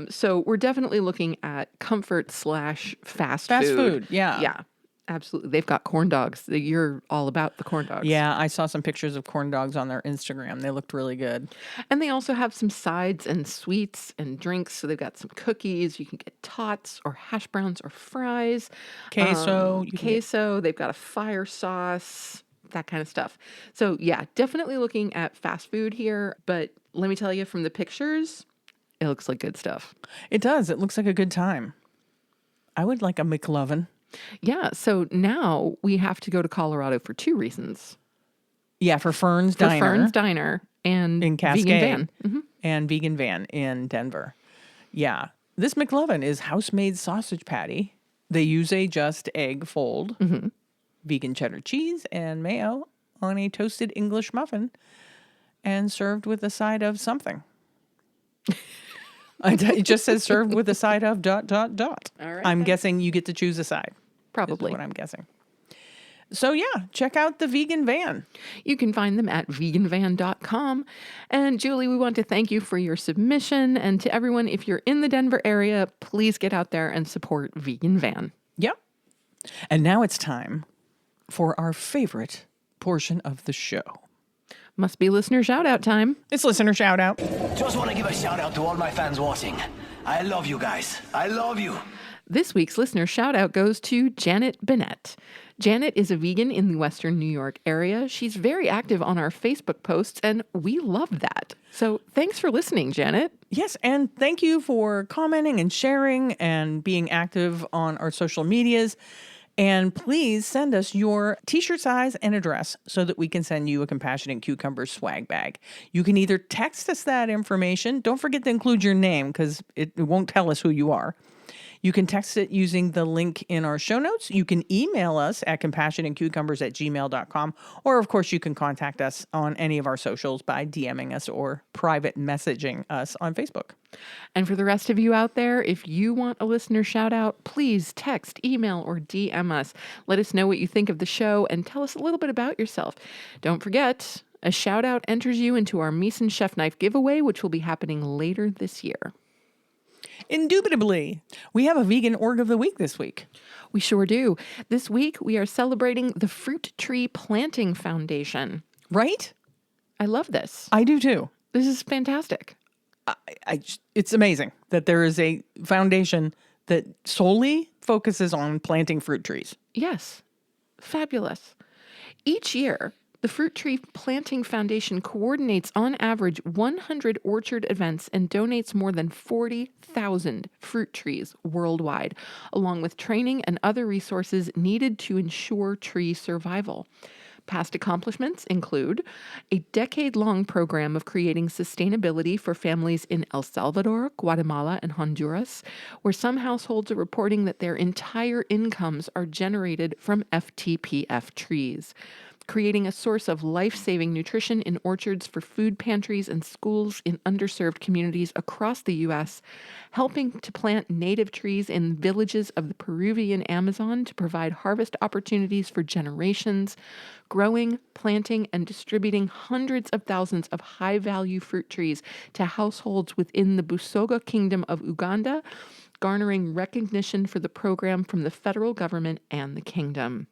So we're definitely looking at comfort / fast food. Yeah. Yeah. Absolutely. They've got corn dogs. You're all about the corn dogs. Yeah, I saw some pictures of corn dogs on their Instagram. They looked really good. And they also have some sides and sweets and drinks. So they've got some cookies. You can get tots or hash browns or fries. Queso. Queso. They've got a fire sauce, that kind of stuff. So yeah, definitely looking at fast food here. But let me tell you, from the pictures, it looks like good stuff. It does. It looks like a good time. I would like a McLovin. Yeah, so now we have to go to Colorado for two reasons. Yeah, for Fern's Diner. For Fern's Diner and in Cascade. Vegan Van. Mm-hmm. And Vegan Van in Denver. Yeah. This McLovin is house-made sausage patty. They use a just egg fold, vegan cheddar cheese, and mayo on a toasted English muffin and served with a side of something. It just says served with a side of ... All right, I'm then. guessing you get to choose a side. Probably. Is what I'm guessing. So yeah, check out the vegan van. You can find them at veganvan.com. And Julie, we want to thank you for your submission. And to everyone, if you're in the Denver area, please get out there and support Vegan Van. Yep. And now it's time for our favorite portion of the show. Must be listener shout out time. It's listener shout out. Just want to give a shout out to all my fans watching. I love you guys. I love you. This week's listener shout out goes to Janet Bennett. Janet is a vegan in the Western New York area. She's very active on our Facebook posts, and we love that. So thanks for listening, Janet. Yes, and thank you for commenting and sharing and being active on our social medias. And please send us your t-shirt size and address so that we can send you a Compassionate Cucumbers swag bag. You can either text us that information. Don't forget to include your name because it won't tell us who you are. You can text it using the link in our show notes. You can email us at compassionatecucumbers@gmail.com. Or, of course, you can contact us on any of our socials by DMing us or private messaging us on Facebook. And for the rest of you out there, if you want a listener shout out, please text, email, or DM us. Let us know what you think of the show and tell us a little bit about yourself. Don't forget, a shout out enters you into our Meeson Chef Knife giveaway, which will be happening later this year. Indubitably, we have a vegan org of the week this week. We sure do. This week, we are celebrating the Fruit Tree Planting Foundation. Right? I love this. I do too. This is fantastic. It's amazing that there is a foundation that solely focuses on planting fruit trees. Yes. Fabulous. Each year, the Fruit Tree Planting Foundation coordinates on average 100 orchard events and donates more than 40,000 fruit trees worldwide, along with training and other resources needed to ensure tree survival. Past accomplishments include a decade-long program of creating sustainability for families in El Salvador, Guatemala, and Honduras, where some households are reporting that their entire incomes are generated from FTPF trees. Creating a source of life-saving nutrition in orchards for food pantries and schools in underserved communities across the U.S., helping to plant native trees in villages of the Peruvian Amazon to provide harvest opportunities for generations, growing, planting, and distributing hundreds of thousands of high-value fruit trees to households within the Busoga Kingdom of Uganda, garnering recognition for the program from the federal government and the kingdom.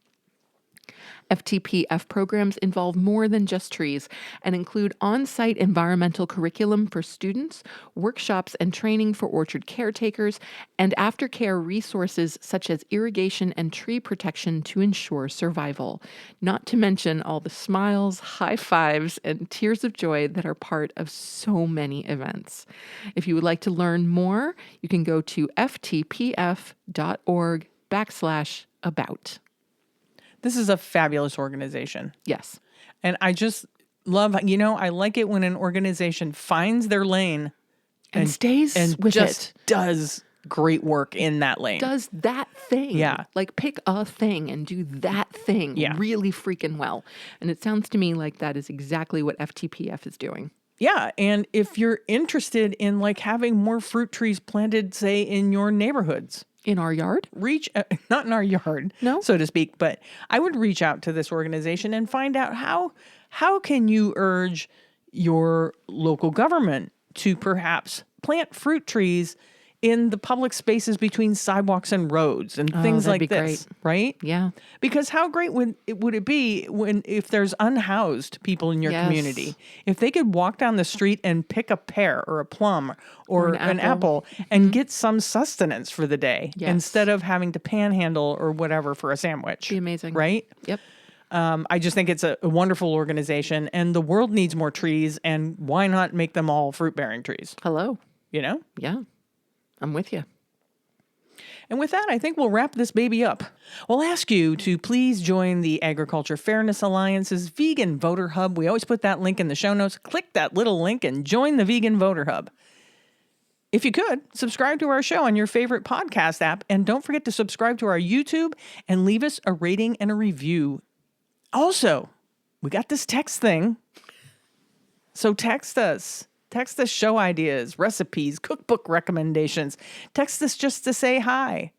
FTPF programs involve more than just trees and include on-site environmental curriculum for students, workshops and training for orchard caretakers, and aftercare resources such as irrigation and tree protection to ensure survival. Not to mention all the smiles, high fives, and tears of joy that are part of so many events. If you would like to learn more, you can go to ftpf.org/about. This is a fabulous organization. Yes. And I just love, I like it when an organization finds their lane and stays and with just it. does great work in that lane. Does that thing. Yeah. Like pick a thing and do that thing really freaking well. And it sounds to me like that is exactly what FTPF is doing. Yeah. And if you're interested in like having more fruit trees planted, say, in your neighborhoods, in our yard? Not in our yard, no, so to speak, but I would reach out to this organization and find out how can you urge your local government to perhaps plant fruit trees in the public spaces between sidewalks and roads and things like this, right? Yeah. Because how great would it be if there's unhoused people in your community, if they could walk down the street and pick a pear or a plum or an apple and get some sustenance for the day instead of having to panhandle or whatever for a sandwich. Be amazing. Right? Yep. I just think it's a wonderful organization and the world needs more trees, and why not make them all fruit-bearing trees? Hello. Yeah. I'm with you. And with that, I think we'll wrap this baby up. We'll ask you to please join the Agriculture Fairness Alliance's Vegan Voter Hub. We always put that link in the show notes. Click that little link and join the Vegan Voter Hub. If you could, subscribe to our show on your favorite podcast app. And don't forget to subscribe to our YouTube and leave us a rating and a review. Also, we got this text thing. So text us. Text us show ideas, recipes, cookbook recommendations. Text us just to say hi,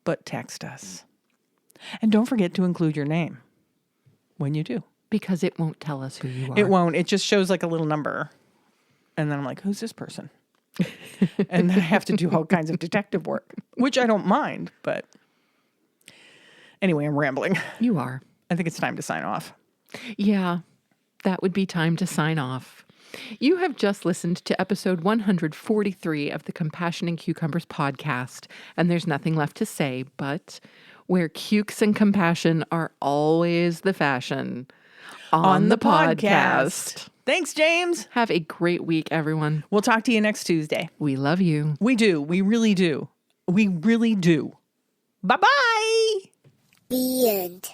but text us. And don't forget to include your name when you do. Because it won't tell us who you are. It won't. It just shows like a little number. And then I'm like, who's this person? And then I have to do all kinds of detective work, which I don't mind. But anyway, I'm rambling. You are. I think it's time to sign off. Yeah, that would be time to sign off. You have just listened to episode 143 of the Compassion and Cucumbers podcast, and there's nothing left to say, but where cukes and compassion are always the fashion on the podcast. Thanks, James. Have a great week, everyone. We'll talk to you next Tuesday. We love you. We do. We really do. We really do. Bye-bye. The end.